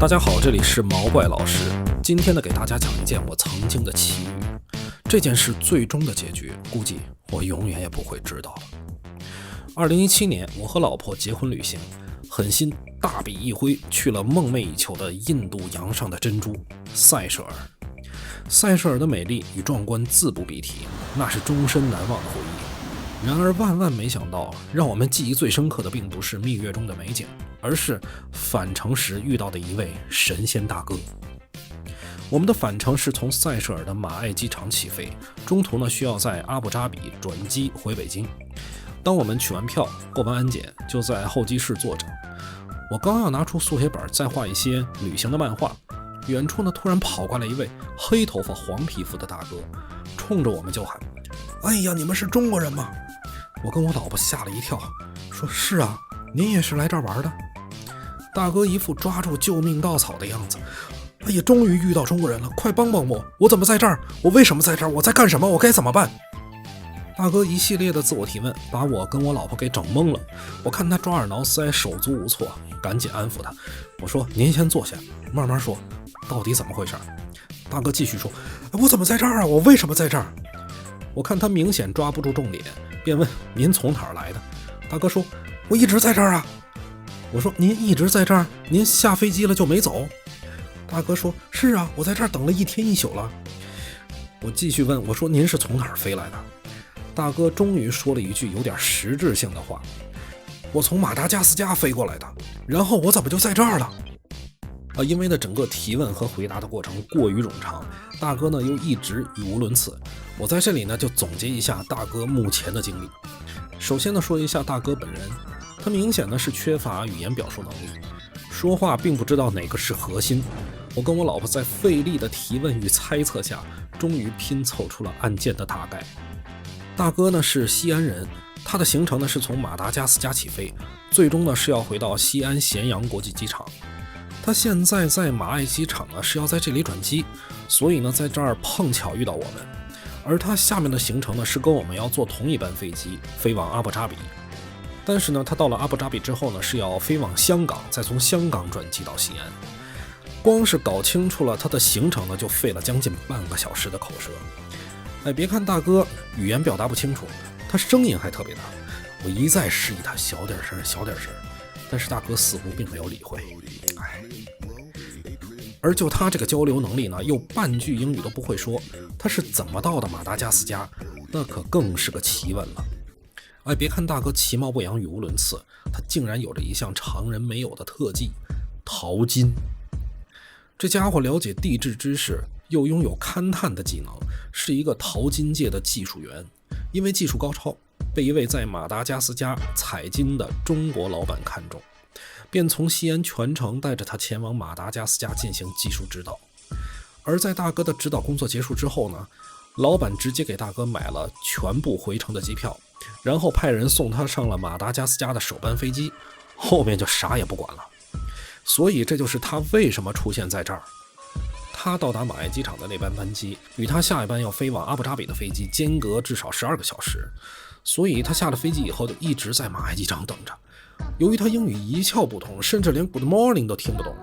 大家好，这里是毛怪老师。今天呢，给大家讲一件我曾经的奇遇。这件事最终的结局，估计我永远也不会知道了。2017年，我和老婆结婚旅行，狠心大笔一挥去了梦寐以求的印度洋上的珍珠塞舌尔。塞舌尔的美丽与壮观自不必提，那是终身难忘的回忆。然而万万没想到，让我们记忆最深刻的并不是蜜月中的美景，而是返程时遇到的一位神仙大哥。我们的返程是从塞舌尔的马艾机场起飞，中途呢需要在阿布扎比转机回北京。当我们取完票过完安检，就在候机室坐着。我刚要拿出速写本再画一些旅行的漫画，远处呢突然跑过来一位黑头发黄皮肤的大哥，冲着我们就喊：哎呀，你们是中国人吗？我跟我老婆吓了一跳，说是啊，您也是来这儿玩的？大哥一副抓住救命稻草的样子。哎呀，终于遇到中国人了，快帮帮我！我怎么在这儿？我为什么在这儿？我在干什么？我该怎么办？大哥一系列的自我提问，把我跟我老婆给整懵了。我看他抓耳挠腮，手足无措，赶紧安抚他。我说：您先坐下，慢慢说，到底怎么回事？大哥继续说：我怎么在这儿啊？我为什么在这儿？我看他明显抓不住重点，便问：您从哪儿来的？大哥说：我一直在这儿啊。我说：您一直在这儿？您下飞机了就没走？大哥说：是啊，我在这儿等了1天1宿了。我继续问，我说：您是从哪儿飞来的？大哥终于说了一句有点实质性的话：我从马达加斯加飞过来的。然后我怎么就在这儿了？因为呢整个提问和回答的过程过于冗长，大哥呢又一直语无伦次。我在这里呢就总结一下大哥目前的经历。首先呢说一下大哥本人，他明显呢是缺乏语言表述能力，说话并不知道哪个是核心。我跟我老婆在费力的提问与猜测下，终于拼凑出了案件的大概。大哥呢是西安人，他的行程呢是从马达加斯加起飞，最终呢是要回到西安咸阳国际机场。他现在在马艾机场呢是要在这里转机，所以呢在这儿碰巧遇到我们。而他下面的行程呢是跟我们要坐同一班飞机飞往阿布扎比。但是呢他到了阿布扎比之后呢是要飞往香港，再从香港转机到西安。光是搞清楚了他的行程呢就费了将近半个小时的口舌。别看大哥语言表达不清楚，他声音还特别大。我一再示意他小点声小点声，但是大哥似乎并没有理会。而就他这个交流能力呢又半句英语都不会说，他是怎么到的马达加斯加？那可更是个奇闻了。别看大哥其貌不扬语无伦次，他竟然有着一项常人没有的特技——淘金。这家伙了解地质知识，又拥有勘探的技能，是一个淘金界的技术员。因为技术高超，被一位在马达加斯加采金的中国老板看中，便从西安全程带着他前往马达加斯加进行技术指导。而在大哥的指导工作结束之后呢，老板直接给大哥买了全部回程的机票，然后派人送他上了马达加斯加的首班飞机，后面就啥也不管了。所以这就是他为什么出现在这儿。他到达马艾机场的那班班机与他下一班要飞往阿布扎比的飞机间隔至少12个小时，所以他下了飞机以后就一直在马艾机场等着。由于他英语一窍不通，甚至连 Good Morning 都听不懂，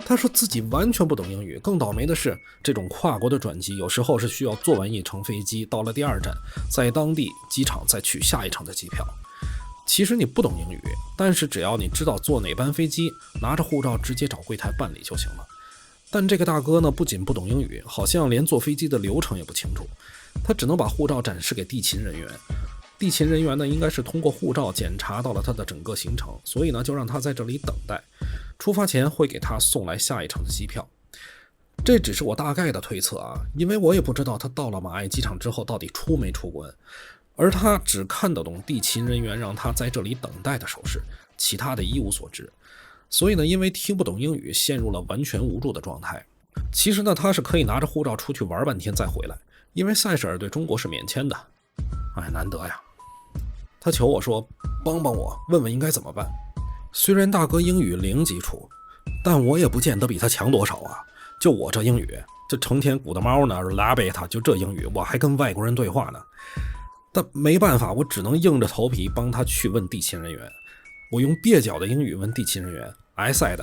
他说自己完全不懂英语。更倒霉的是，这种跨国的转机有时候是需要坐完一程飞机，到了第2站，在当地机场再取下一程的机票。其实你不懂英语，但是只要你知道坐哪班飞机，拿着护照直接找柜台办理就行了。但这个大哥呢，不仅不懂英语，好像连坐飞机的流程也不清楚。他只能把护照展示给地勤人员，地勤人员呢应该是通过护照检查到了他的整个行程，所以呢就让他在这里等待，出发前会给他送来下一程的机票。这只是我大概的推测啊，因为我也不知道他到了马艾机场之后到底出没出关，而他只看得懂地勤人员让他在这里等待的手势，其他的一无所知。所以呢，因为听不懂英语，陷入了完全无助的状态。其实呢，他是可以拿着护照出去玩半天再回来，因为塞舌尔对中国是免签的。难得呀。他求我说，帮帮我，问问应该怎么办。虽然大哥英语零基础，但我也不见得比他强多少啊。就我这英语，这成天鼓的猫呢，拉贝他就这英语，我还跟外国人对话呢。但没办法，我只能硬着头皮帮他去问地勤人员。我用蹩脚的英语问地勤人员：“I said,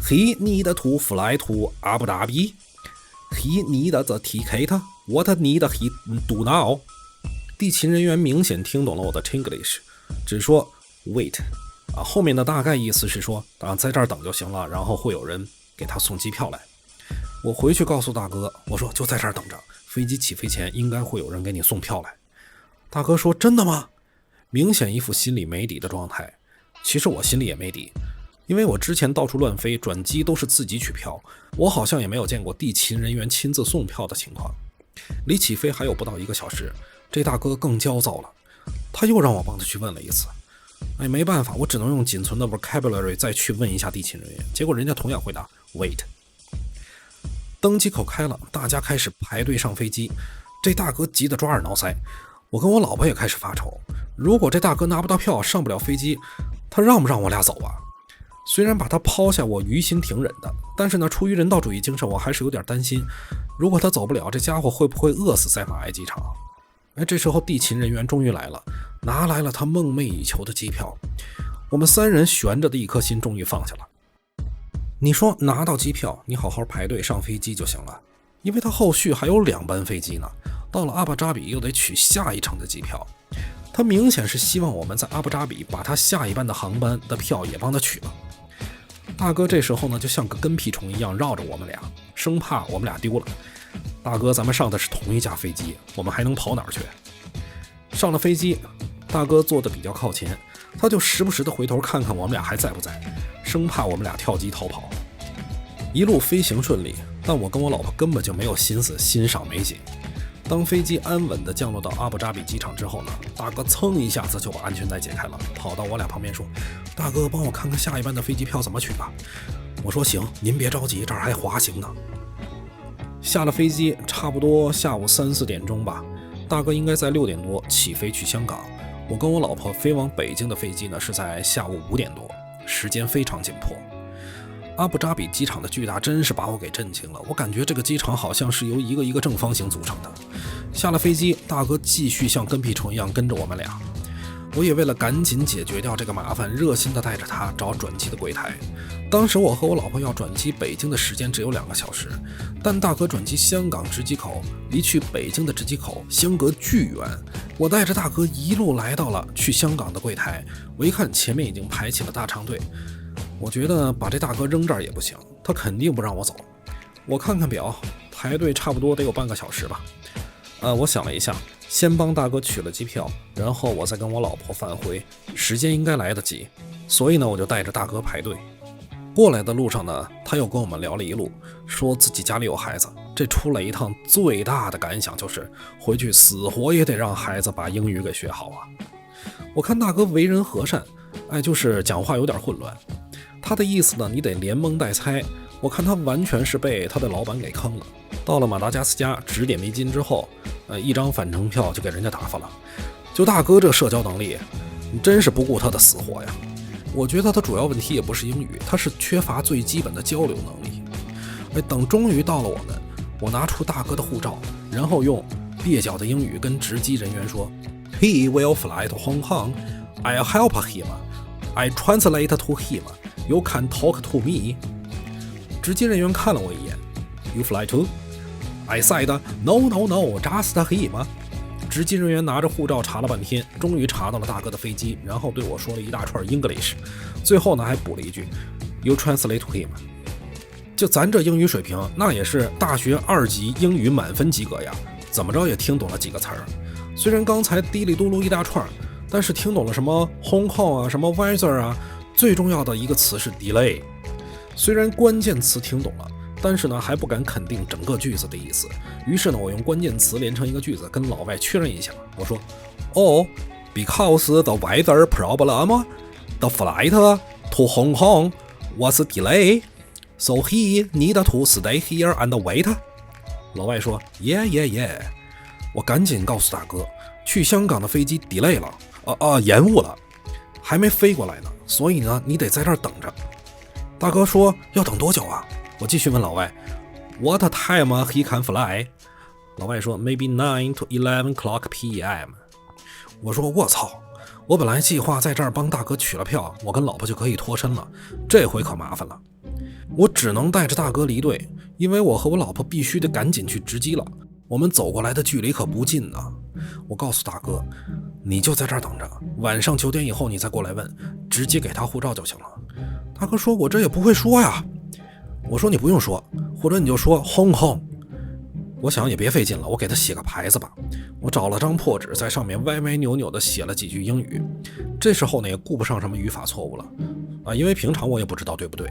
He need to fly to Abu Dhabi. He need the ticket. What need he do now? 地勤人员明显听懂了我的 Chinglish， 只说 wait。后面的大概意思是说，在这儿等就行了，然后会有人给他送机票来。我回去告诉大哥，我说就在这儿等着，飞机起飞前应该会有人给你送票来。大哥说真的吗？明显一副心里没底的状态。其实我心里也没底，因为我之前到处乱飞，转机都是自己取票，我好像也没有见过地勤人员亲自送票的情况。离起飞还有不到1个小时，这大哥更焦躁了，他又让我帮他去问了一次。没办法，我只能用仅存的 vocabulary 再去问一下地勤人员，结果人家同样回答 wait。 登机口开了，大家开始排队上飞机，这大哥急得抓耳挠腮，我跟我老婆也开始发愁，如果这大哥拿不到票上不了飞机，他让不让我俩走啊？虽然把他抛下我于心挺忍的，但是呢，出于人道主义精神，我还是有点担心，如果他走不了，这家伙会不会饿死在马埃机场？这时候地勤人员终于来了，拿来了他梦寐以求的机票，我们3人悬着的一颗心终于放下了。你说拿到机票，你好好排队上飞机就行了，因为他后续还有2班飞机呢，到了阿布扎比又得取下一程的机票，他明显是希望我们在阿布扎比把他下一班的航班的票也帮他取了。大哥这时候呢，就像个跟屁虫一样绕着我们俩，生怕我们俩丢了。大哥，咱们上的是同一架飞机，我们还能跑哪儿去？上了飞机，大哥坐的比较靠前，他就时不时的回头看看我们俩还在不在，生怕我们俩跳机逃跑。一路飞行顺利，但我跟我老婆根本就没有心思欣赏美景。当飞机安稳地降落到阿布扎比机场之后呢，大哥噌一下子就把安全带解开了，跑到我俩旁边说：“大哥，帮我看看下一班的飞机票怎么取吧。”我说：“行，您别着急，这儿还滑行呢。”下了飞机，差不多下午3、4点钟吧，大哥应该在6点多起飞去香港。我跟我老婆飞往北京的飞机呢，是在下午5点多，时间非常紧迫。阿布扎比机场的巨大真是把我给震惊了，我感觉这个机场好像是由一个一个正方形组成的。下了飞机，大哥继续像跟屁虫一样跟着我们俩。我也为了赶紧解决掉这个麻烦，热心地带着他找转机的柜台。当时我和我老婆要转机北京的时间只有2个小时，但大哥转机香港值机口离去北京的值机口相隔巨远。我带着大哥一路来到了去香港的柜台，我一看前面已经排起了大长队，我觉得把这大哥扔这儿也不行，他肯定不让我走。我看看表，排队差不多得有半个小时吧。我想了一下，先帮大哥取了机票，然后我再跟我老婆返回，时间应该来得及，所以呢，我就带着大哥排队。过来的路上呢，他又跟我们聊了一路，说自己家里有孩子，这出来一趟最大的感想就是回去死活也得让孩子把英语给学好啊。我看大哥为人和善，就是讲话有点混乱，他的意思呢，你得连蒙带猜。我看他完全是被他的老板给坑了。到了马达加斯加指点迷津之后，一张返程票就给人家打发了。就大哥这社交能力，你真是不顾他的死活呀。我觉得他主要问题也不是英语，他是缺乏最基本的交流能力。等终于到了我拿出大哥的护照，然后用蹩脚的英语跟值机人员说 He will fly to Hong Kong. I'll help him. I translate to him. You can talk to me. 值机人员看了我一眼 You fly too? I said No, just him. 值机人员拿着护照查了半天，终于查到了大哥的飞机，然后对我说了一大串 English， 最后呢还补了一句 You translate to him。 就咱这英语水平，那也是大学2级英语满分及格呀，怎么着也听懂了几个词儿。虽然刚才嘀里嘟噜一大串，但是听懂了什么 Hong Kong 啊，什么 weather 啊，最重要的一个词是 delay。 虽然关键词听懂了，但是呢还不敢肯定整个句子的意思，于是呢我用关键词连成一个句子跟老外确认一下，我说because the weather problem, the flight to Hong Kong was delayed, so he need to stay here and wait。 老外说 yeah。 我赶紧告诉大哥，去香港的飞机 delay 了，延误了，还没飞过来呢，所以呢你得在这儿等着。大哥说要等多久啊？我继续问老外 What time he can fly？ 老外说 Maybe 9 to 11 o'clock p.m. 我说我操，我本来计划在这儿帮大哥取了票，我跟老婆就可以脱身了，这回可麻烦了。我只能带着大哥离队，因为我和我老婆必须得赶紧去值机了。我们走过来的距离可不近呢。我告诉大哥，你就在这儿等着，晚上9点以后你再过来问，直接给他护照就行了。大哥说，我这也不会说呀。我说你不用说，或者你就说 Hong Kong。我想也别费劲了，我给他写个牌子吧。我找了张破纸，在上面歪歪扭扭的写了几句英语。这时候呢也顾不上什么语法错误了因为平常我也不知道对不对。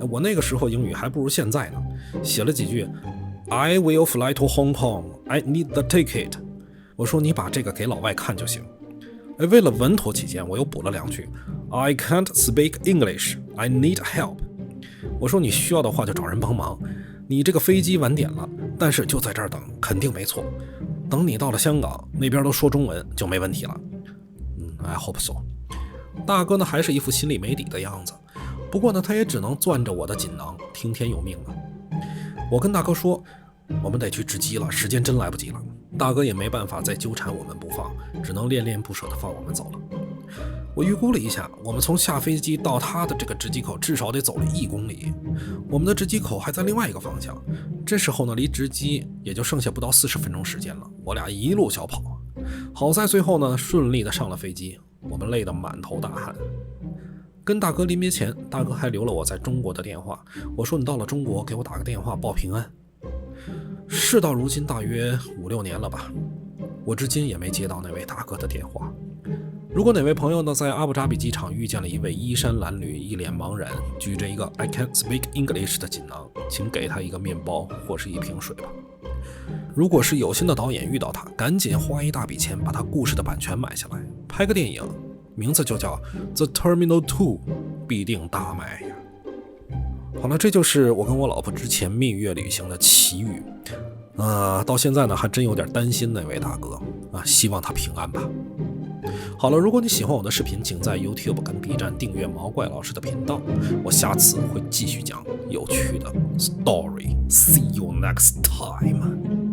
我那个时候英语还不如现在呢，写了几句 I will fly to Hong Kong, I need the ticket。 我说你把这个给老外看就行。为了稳妥起见，我又补了2句 I can't speak English, I need help。 我说你需要的话就找人帮忙，你这个飞机晚点了，但是就在这儿等，肯定没错。等你到了香港，那边都说中文，就没问题了。I hope so。 大哥呢还是一副心里没底的样子，不过呢他也只能攥着我的锦囊，听天由命了。我跟大哥说，我们得去值机了，时间真来不及了。大哥也没办法再纠缠我们不放，只能恋恋不舍地放我们走了。我预估了一下，我们从下飞机到他的这个值机口至少得走了1公里，我们的值机口还在另外一个方向。这时候呢，离值机也就剩下不到40分钟时间了，我俩一路小跑。好在最后呢，顺利的上了飞机，我们累得满头大汗。跟大哥临别前，大哥还留了我在中国的电话，我说你到了中国给我打个电话报平安。事到如今大约5、6年了吧，我至今也没接到那位大哥的电话。如果哪位朋友呢在阿布扎比机场遇见了一位衣衫褴褛、一脸茫然、举着一个 I can't speak English 的锦囊，请给他一个面包或是一瓶水吧。如果是有心的导演遇到他，赶紧花一大笔钱把他故事的版权买下来，拍个电影，名字就叫 The Terminal 2， 必定大卖呀。好了，这就是我跟我老婆之前蜜月旅行的奇遇。到现在呢还真有点担心那位大哥希望他平安吧。好了，如果你喜欢我的视频，请在 YouTube 跟 B 站订阅毛怪老师的频道，我下次会继续讲有趣的 story。See you next time。